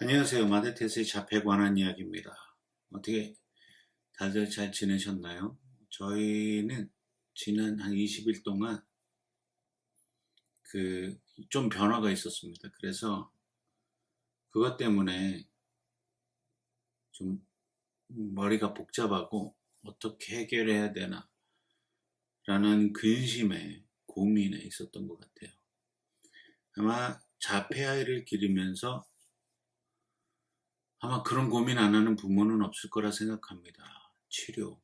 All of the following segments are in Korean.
안녕하세요. 마데테스의 자폐에 관한 이야기입니다. 어떻게 다들 잘 지내셨나요? 저희는 지난 한 20일 동안 좀 변화가 있었습니다. 그래서 그것 때문에 좀 머리가 복잡하고 어떻게 해결해야 되나 라는 근심에 고민에 있었던 것 같아요. 아마 자폐아이를 기르면서 아마 그런 고민 안 하는 부모는 없을 거라 생각합니다. 치료.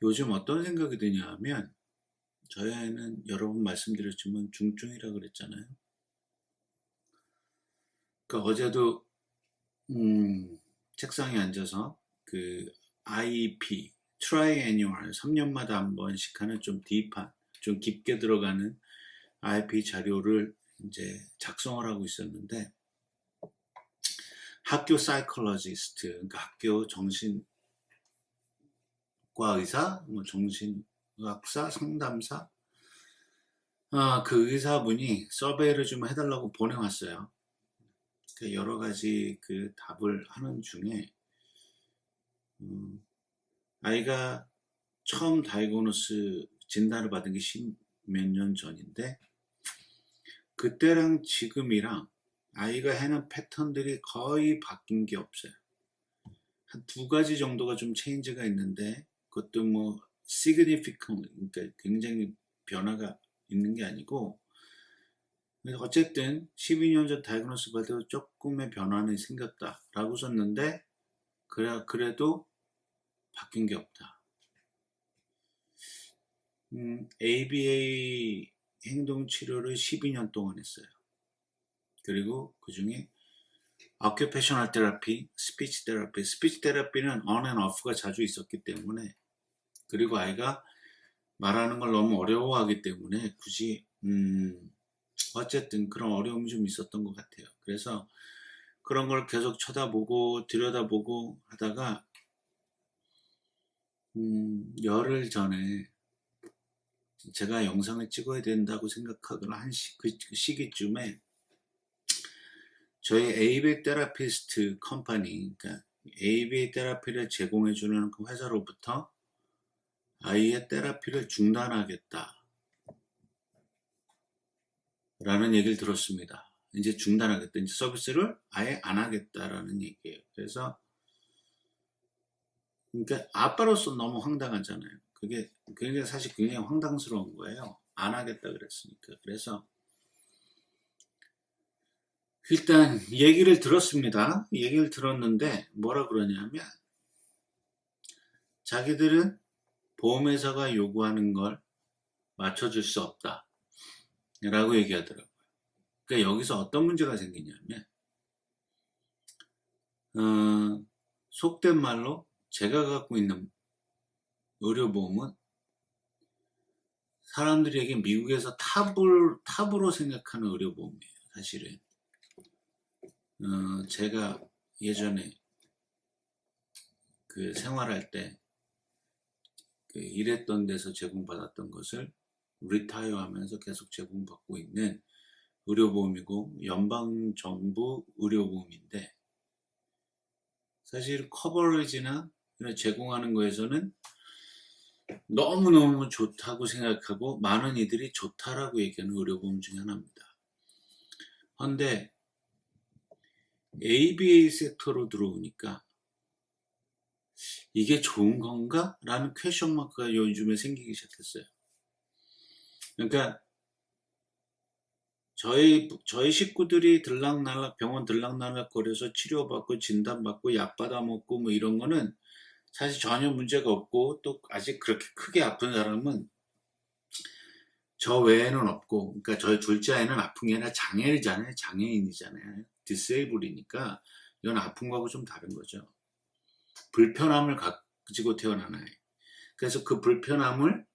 요즘 어떤 생각이 드냐 하면 저희 아이는 여러 번 말씀드렸지만 중증이라 그랬잖아요. 그러니까 어제도 책상에 앉아서 그 IEP, Triennial 3년마다 한 번씩 하는 좀 딥한, 좀 깊게 들어가는 IEP 자료를 이제 작성을 하고 있었는데 학교 사이콜로지스트, 그러니까 학교 정신과 의사, 뭐 정신의학사, 상담사, 그 의사분이 서베이를 좀 해달라고 보내왔어요. 여러 가지 그 답을 하는 중에 아이가 처음 다이고노스 진단을 받은 게 몇 년 전인데 그때랑 지금이랑 아이가 해는 패턴들이 거의 바뀐 게 없어요. 한 두 가지 정도가 좀 체인지가 있는데 그것도 뭐 significant, 그러니까 굉장히 변화가 있는 게 아니고 어쨌든 12년 전 다이그노스 받을 조금의 변화는 생겼다라고 썼는데 그래도 바뀐 게 없다. ABA 행동치료를 12년 동안 했어요. 그리고 그 중에 occupational therapy, speech therapy, speech therapy는 on and off가 자주 있었기 때문에 그리고 아이가 말하는 걸 너무 어려워하기 때문에 굳이 어쨌든 그런 어려움이 좀 있었던 것 같아요. 그래서 그런 걸 계속 쳐다보고 들여다보고 하다가 열흘 전에 제가 영상을 찍어야 된다고 생각하던 그 시기쯤에 저희 ABA 테라피스트 컴퍼니, 그러니까 ABA 테라피를 제공해주는 그 회사로부터 아이의 테라피를 중단하겠다 라는 얘기를 들었습니다. 이제 중단하겠다. 이제 서비스를 아예 안 하겠다라는 얘기예요. 그래서 그러니까 아빠로서 너무 황당하잖아요. 그게 굉장히 사실 굉장히 황당스러운 거예요. 안 하겠다 그랬으니까. 그래서 일단 얘기를 들었습니다. 얘기를 들었는데 뭐라 그러냐면 자기들은 보험회사가 요구하는 걸 맞춰줄 수 없다 라고 얘기하더라고요. 그러니까 여기서 어떤 문제가 생기냐면 속된 말로 제가 갖고 있는 의료보험은 사람들에게 미국에서 탑으로 생각하는 의료보험이에요. 사실은 제가 예전에 그 생활할 때 그 일했던 데서 제공받았던 것을 리타이어 하면서 계속 제공받고 있는 의료보험이고 연방정부 의료보험인데 사실 커버리지나 제공하는 거에서는 너무너무 좋다고 생각하고 많은 이들이 좋다라고 얘기하는 의료보험 중에 하나입니다. 그런데 ABA 섹터로 들어오니까 이게 좋은 건가? 라는 퀘션 마크가 요즘에 생기기 시작했어요. 그러니까 저희 식구들이 병원 들락날락 거려서 치료받고 진단받고 약 받아먹고 뭐 이런 거는 사실 전혀 문제가 없고 또 아직 그렇게 크게 아픈 사람은 저 외에는 없고, 그러니까 저희 둘째 아이는 아픈 게 아니라 장애인이잖아요. 디세이블이니까 이건 아픈 거하고 좀 다른 거죠. 불편함을 가지고 태어난 아이. 그래서 그 불편함을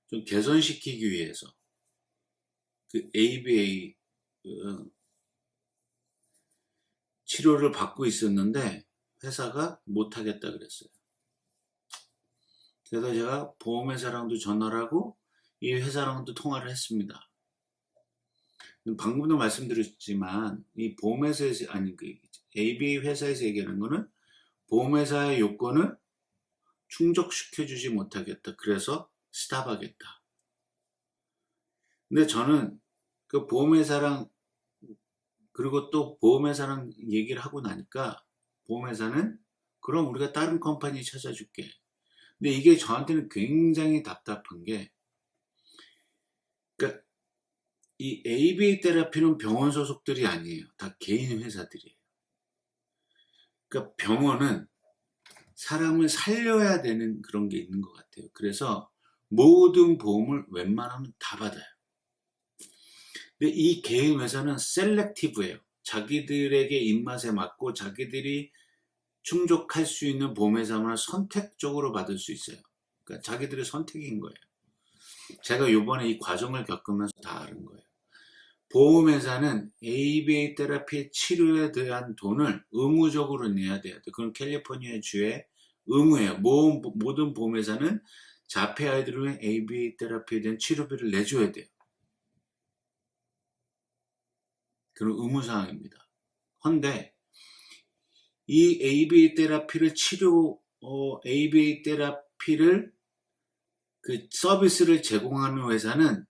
좀 개선시키기 위해서 그 ABA 치료를 받고 있었는데 회사가 못하겠다 그랬어요. 그래서 제가 보험회사랑도 전화를 하고 이 회사랑도 통화를 했습니다. 방금도 말씀드렸지만 이 보험회사에서 아니 그 ABA 회사에서 얘기하는 거는 보험회사의 요건을 충족시켜주지 못하겠다. 그래서 스탑하겠다. 근데 저는 그 보험회사랑 그리고 또 보험회사랑 얘기를 하고 나니까 보험회사는 그럼 우리가 다른 컴퍼니 찾아줄게. 근데 이게 저한테는 굉장히 답답한 게 그러니까 이 ABA 테라피는 병원 소속들이 아니에요. 다 개인 회사들이에요. 그러니까 병원은 사람을 살려야 되는 그런 게 있는 것 같아요. 그래서 모든 보험을 웬만하면 다 받아요. 근데 이 개인 회사는 셀렉티브예요. 자기들에게 입맛에 맞고 자기들이 충족할 수 있는 보험회사만 선택적으로 받을 수 있어요. 그러니까 자기들의 선택인 거예요. 제가 요번에 이 과정을 겪으면서 다 아는 거예요. 보험회사는 ABA 테라피 치료에 대한 돈을 의무적으로 내야 돼요. 그건 캘리포니아 주의 의무예요. 모든 보험회사는 자폐 아이들의 ABA 테라피에 대한 치료비를 내줘야 돼요. 그런 의무사항입니다. 헌데 이 ABA 테라피를 ABA 테라피를 그 서비스를 제공하는 회사는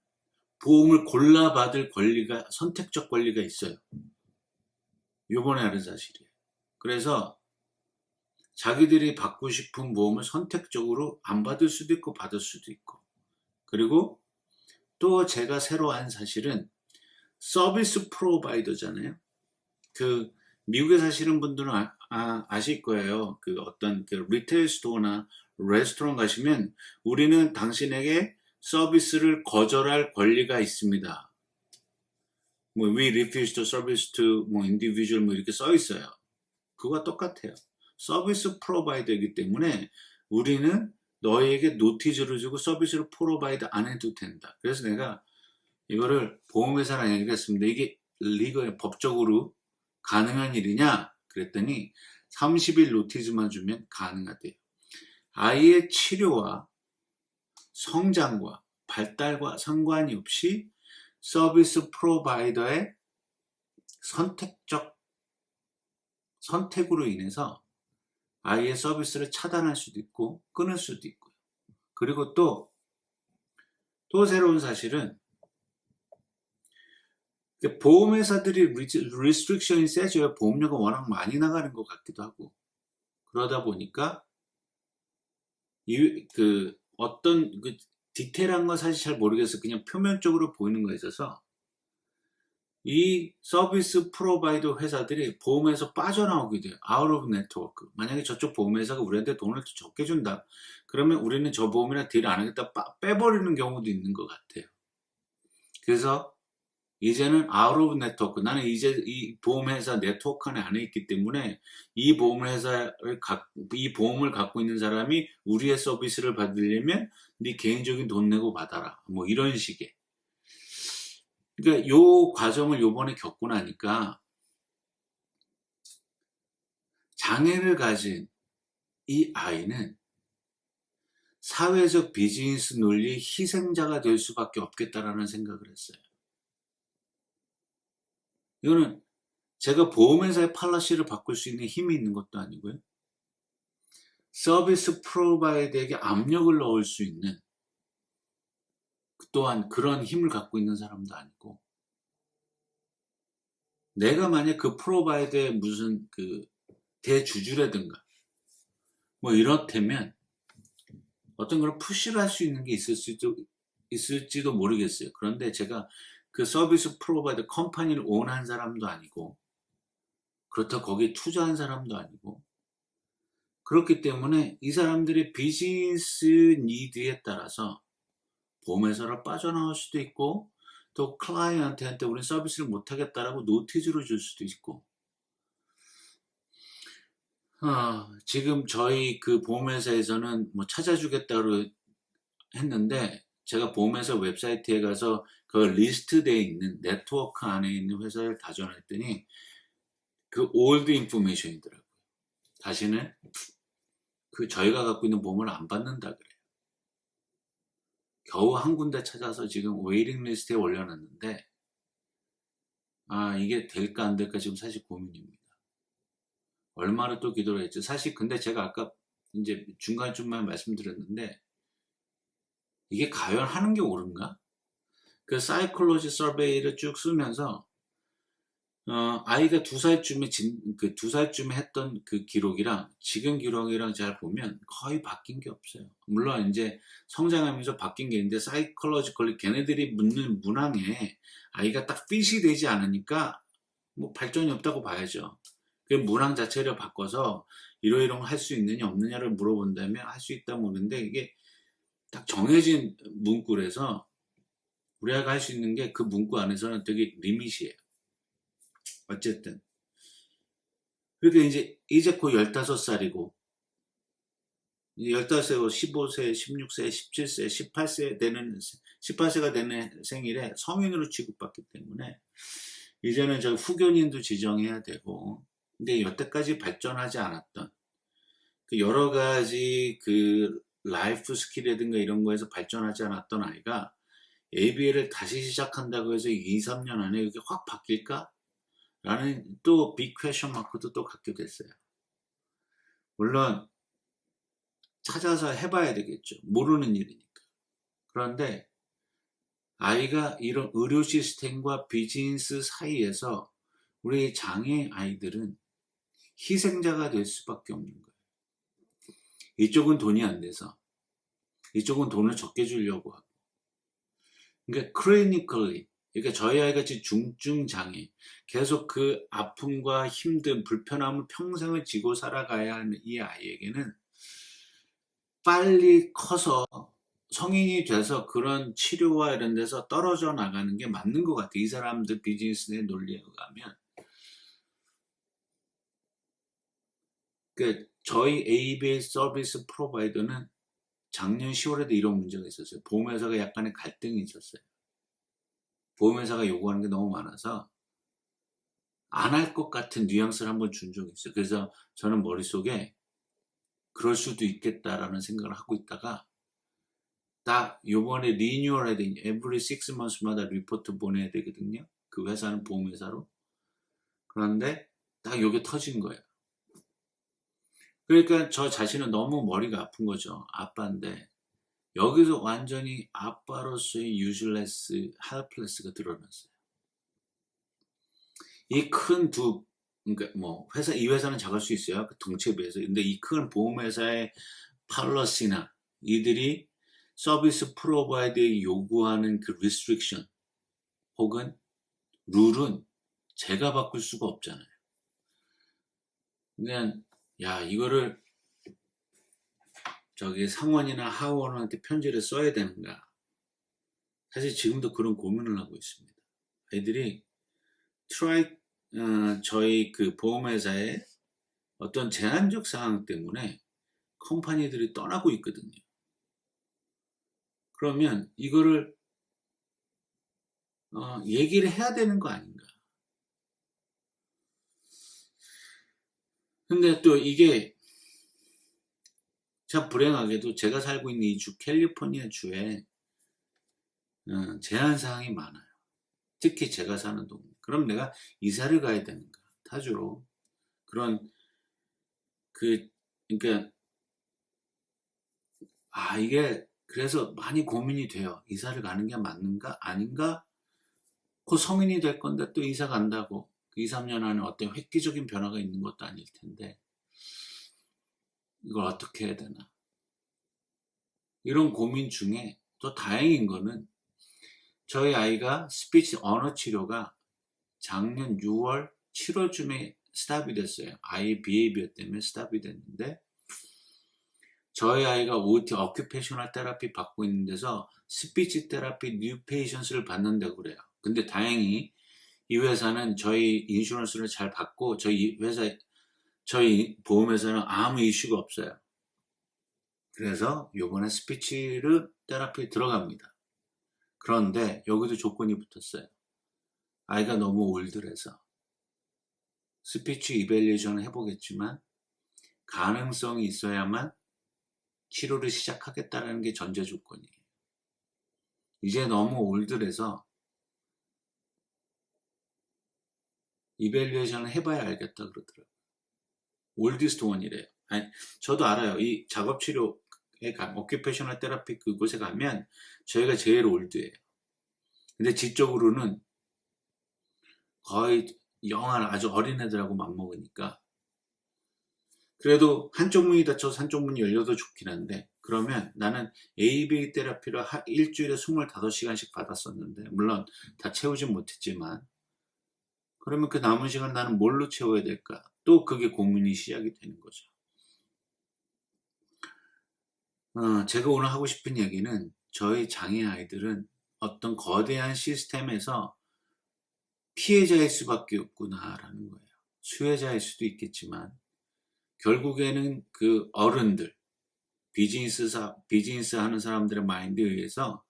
보험을 골라받을 권리가, 선택적 권리가 있어요. 요번에 알은 사실이에요. 그래서 자기들이 받고 싶은 보험을 선택적으로 안 받을 수도 있고 받을 수도 있고. 그리고 또 제가 새로 한 사실은 서비스 프로바이더잖아요. 그 미국에 사시는 분들은 아실 거예요. 그 어떤 그 리테일 스토어나 레스토랑 가시면 우리는 당신에게 서비스를 거절할 권리가 있습니다. 뭐 we refuse to service to 뭐 individual 뭐 이렇게 써 있어요. 그거와 똑같아요. 서비스 프로바이더이기 때문에 우리는 너에게 노티즈를 주고 서비스를 프로바이드 안 해도 된다. 그래서 내가 이거를 보험회사랑 얘기했습니다. 이게 리거 법적으로 가능한 일이냐? 그랬더니 30일 노티즈만 주면 가능하대요. 아이의 치료와 성장과 발달과 상관이 없이 서비스 프로바이더의 선택으로 인해서 아이의 서비스를 차단할 수도 있고 끊을 수도 있고요. 그리고 또 새로운 사실은 보험회사들이 리스트릭션이 세져요. 보험료가 워낙 많이 나가는 것 같기도 하고 그러다 보니까 어떤 디테일한 건 사실 잘 모르겠어요. 그냥 표면적으로 보이는 거에 있어서 이 서비스 프로바이더 회사들이 보험에서 빠져나오게 돼요. 아웃 오브 네트워크. 만약에 저쪽 보험회사가 우리한테 돈을 더 적게 준다. 그러면 우리는 저 보험이랑 딜 안 하겠다 빼버리는 경우도 있는 것 같아요. 그래서 이제는 아웃 오브 네트워크. 나는 이제 이 보험회사 네트워크 안에 있기 때문에 이 보험을 갖고 있는 사람이 우리의 서비스를 받으려면 네 개인적인 돈 내고 받아라. 뭐 이런 식의. 그러니까 요 과정을 요번에 겪고 나니까 장애를 가진 이 아이는 사회적 비즈니스 논리의 희생자가 될 수밖에 없겠다라는 생각을 했어요. 이거는 제가 보험회사의 팔러시를 바꿀 수 있는 힘이 있는 것도 아니고요. 서비스 프로바이더에게 압력을 넣을 수 있는 또한 그런 힘을 갖고 있는 사람도 아니고 내가 만약 그 프로바이더의 무슨 그 대주주라든가 뭐 이렇다면 어떤 걸 푸시를 할 수 있는 게 있을지도 모르겠어요. 그런데 제가 그 서비스 프로바이더 컴퍼니를 오wn한 사람도 아니고 그렇다고 거기에 투자한 사람도 아니고 그렇기 때문에 이 사람들의 비즈니스 니드에 따라서 보험회사를 빠져나올 수도 있고 또 클라이언트한테 우리는 서비스를 못하겠다라고 노티즈를 줄 수도 있고 지금 저희 그 보험회사에서는 뭐 찾아주겠다고 했는데 제가 보험회사 웹사이트에 가서 그 리스트되어 있는 네트워크 안에 있는 회사를 다 전화했더니 그 올드 인포메이션이더라고요. 다시는 그 저희가 갖고 있는 보험을 안 받는다 그래요. 겨우 한 군데 찾아서 지금 웨이팅 리스트에 올려놨는데 이게 될까 안 될까 지금 사실 고민입니다. 얼마를 또 기도를 했죠. 사실 근데 제가 아까 이제 중간쯤만 말씀드렸는데 이게 과연 하는 게 옳은가? 그 사이콜로지 서베이를 쭉 쓰면서 아이가 2살쯤에 그 2살쯤에 했던 그 기록이랑 지금 기록이랑 잘 보면 거의 바뀐 게 없어요. 물론 이제 성장하면서 바뀐 게 있는데 사이콜로지컬리 걔네들이 묻는 문항에 아이가 딱 핏이 되지 않으니까 뭐 발전이 없다고 봐야죠. 그 문항 자체를 바꿔서 이러이러 할 수 있느냐 없느냐를 물어본다면 할 수 있다 모르는데 이게 딱 정해진 문구라서 우리 아이가 할 수 있는 게 그 문구 안에서는 되게 리밋이에요. 어쨌든 그러니까 이제 곧 15살이고 15세고 15세, 16세, 17세, 18세가 되는 생일에 성인으로 취급받기 때문에 이제는 저 후견인도 지정해야 되고 근데 여태까지 발전하지 않았던 그 여러 가지 그 라이프 스킬이라든가 이런 거에서 발전하지 않았던 아이가 ABA를 다시 시작한다고 해서 2, 3년 안에 이렇게 확 바뀔까? 라는 또 빅 퀘션 마크도 또 갖게 됐어요. 물론 찾아서 해봐야 되겠죠. 모르는 일이니까. 그런데 아이가 이런 의료 시스템과 비즈니스 사이에서 우리 장애 아이들은 희생자가 될 수밖에 없는 거예요. 이쪽은 돈이 안 돼서 이쪽은 돈을 적게 주려고 하고 그러니까 clinically 그러니까 저희 아이같이 중증 장애 계속 그 아픔과 힘든 불편함을 평생을 지고 살아가야 하는 이 아이에게는 빨리 커서 성인이 돼서 그런 치료와 이런 데서 떨어져 나가는 게 맞는 것 같아요. 이 사람들 비즈니스의 논리에 의하면. 그 저희 ABA 서비스 프로바이더는 작년 10월에도 이런 문제가 있었어요. 보험회사가 약간의 갈등이 있었어요. 보험회사가 요구하는 게 너무 많아서 안 할 것 같은 뉘앙스를 한번 준 적이 있어요. 그래서 저는 머릿속에 그럴 수도 있겠다라는 생각을 하고 있다가 딱 요번에 리뉴얼 해야 되니 every 6 months마다 리포트 보내야 되거든요. 그 회사는 보험회사로. 그런데 딱 요게 터진 거예요. 그러니까 저 자신은 너무 머리가 아픈 거죠. 아빠인데 여기서 완전히 아빠로서의 유즈레스, 헬플레스가 드러났어요. 이 큰 그러니까 뭐 이 회사는 작을 수 있어요. 그 덩치에 비해서. 근데 이 큰 보험회사의 팔러시나 이들이 서비스 프로바이더에 요구하는 그 리스트릭션 혹은 룰은 제가 바꿀 수가 없잖아요. 그냥 야 이거를 저기 상원이나 하원한테 편지를 써야 되는가. 사실 지금도 그런 고민을 하고 있습니다. 애들이 저희 그 보험회사의 어떤 제한적 사항 때문에 컴퍼니들이 떠나고 있거든요. 그러면 이거를 얘기를 해야 되는 거 아닌가. 근데 또 이게 참 불행하게도 제가 살고 있는 이 주 캘리포니아 주에 제한 사항이 많아요. 특히 제가 사는 동네. 그럼 내가 이사를 가야 되는가? 타주로. 그런 그러니까 이게 그래서 많이 고민이 돼요. 이사를 가는 게 맞는가? 아닌가? 곧 성인이 될 건데 또 이사 간다고 그 2, 3년 안에 어떤 획기적인 변화가 있는 것도 아닐 텐데 이걸 어떻게 해야 되나? 이런 고민 중에 또 다행인 거는 저희 아이가 스피치 언어 치료가 작년 6월, 7월쯤에 스탑이 됐어요. 아이 비헤이비어 때문에 스탑이 됐는데 저희 아이가 OT, 어큐페이셔널 테라피 받고 있는 데서 스피치 테라피 뉴 페이션스를 받는다고 그래요. 근데 다행히 이 회사는 저희 인슈런스를 잘 받고 저희 보험회사는 아무 이슈가 없어요. 그래서 요번에 스피치를 테라피 들어갑니다. 그런데 여기도 조건이 붙었어요. 아이가 너무 올드해서 스피치 이밸리에이션을 해보겠지만 가능성이 있어야만 치료를 시작하겠다는 게 전제 조건이에요. 이제 너무 올드해서 이밸류에이션을 해봐야 알겠다 그러더라고요. 올디스트 원이래요. 아니, 저도 알아요. 이 작업치료에 오큐페이셔널 테라피 그곳에 가면 저희가 제일 올드예요. 근데 지적으로는 거의 영한 아주 어린 애들하고 맞먹으니까. 그래도 한쪽 문이 닫혀서 한쪽 문이 열려도 좋긴 한데, 그러면 나는 ABA 테라피를 일주일에 25시간씩 받았었는데, 물론 다 채우진 못했지만, 그러면 그 남은 시간 나는 뭘로 채워야 될까? 또 그게 고민이 시작이 되는 거죠. 제가 오늘 하고 싶은 얘기는 저희 장애 아이들은 어떤 거대한 시스템에서 피해자일 수밖에 없구나라는 거예요. 수혜자일 수도 있겠지만 결국에는 그 어른들, 비즈니스 하는 사람들의 마인드에 의해서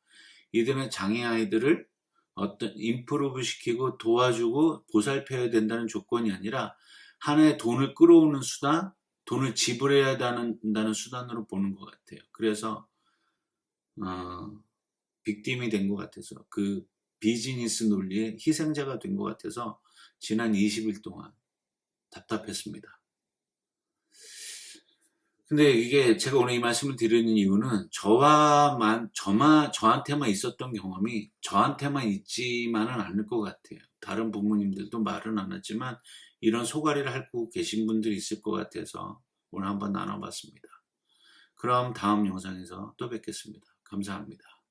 이들은 장애 아이들을 어떤 임프루브 시키고 도와주고 보살펴야 된다는 조건이 아니라 하나의 돈을 끌어오는 수단, 돈을 지불해야 한다는 수단으로 보는 것 같아요. 그래서 빅팀이 된 것 같아서 그 비즈니스 논리의 희생자가 된 것 같아서 지난 20일 동안 답답했습니다. 근데 이게 제가 오늘 이 말씀을 드리는 이유는 저한테만 있었던 경험이 저한테만 있지만은 않을 것 같아요. 다른 부모님들도 말은 안 하지만 이런 소가리를 앓고 계신 분들이 있을 것 같아서 오늘 한번 나눠봤습니다. 그럼 다음 영상에서 또 뵙겠습니다. 감사합니다.